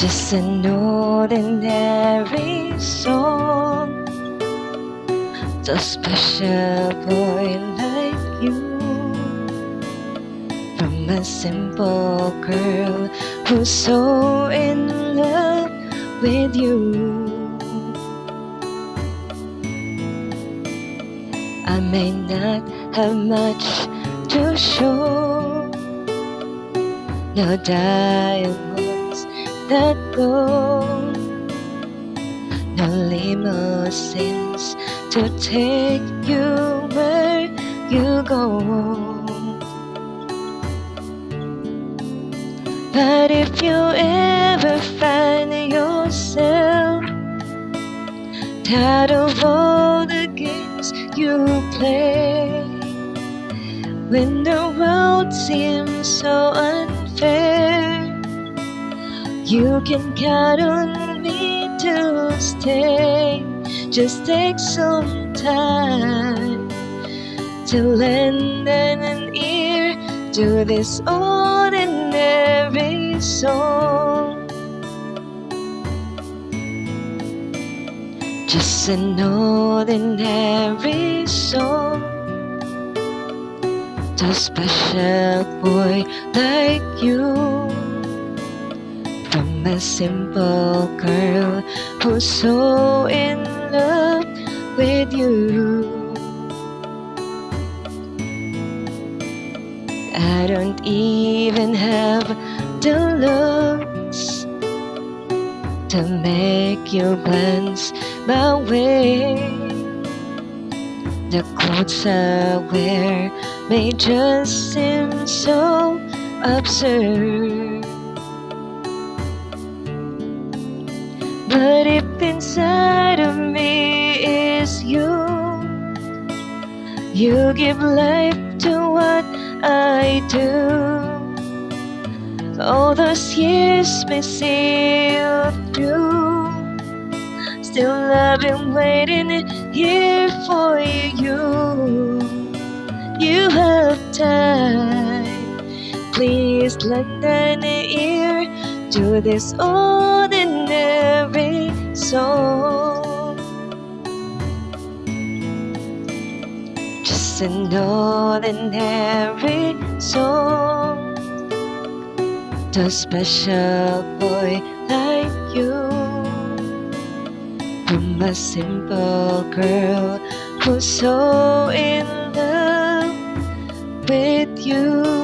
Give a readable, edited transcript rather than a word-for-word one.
Just an ordinary song to a special boy like you, from a simple girl who's so in love with you. I may not have much to show, no diamonds that glow, no limousines to take you where you go. But if you ever find yourself tired of all the games you play, when the world seems so unfair, you can count on me to stay. Just take some time to lend an ear to this ordinary song. Just an ordinary song to a special boy like you, from a simple girl who's so in love with you. I don't even have the looks to make you glance my way. The clothes I wear may just seem so absurd, but if inside of me is you, you give life to what I do. All those years may sail through, still I've been waiting here for you. You have time, please lend an ear to this ordinary song. Just an ordinary song to a special boy like you, from a simple girl who's so in love with you.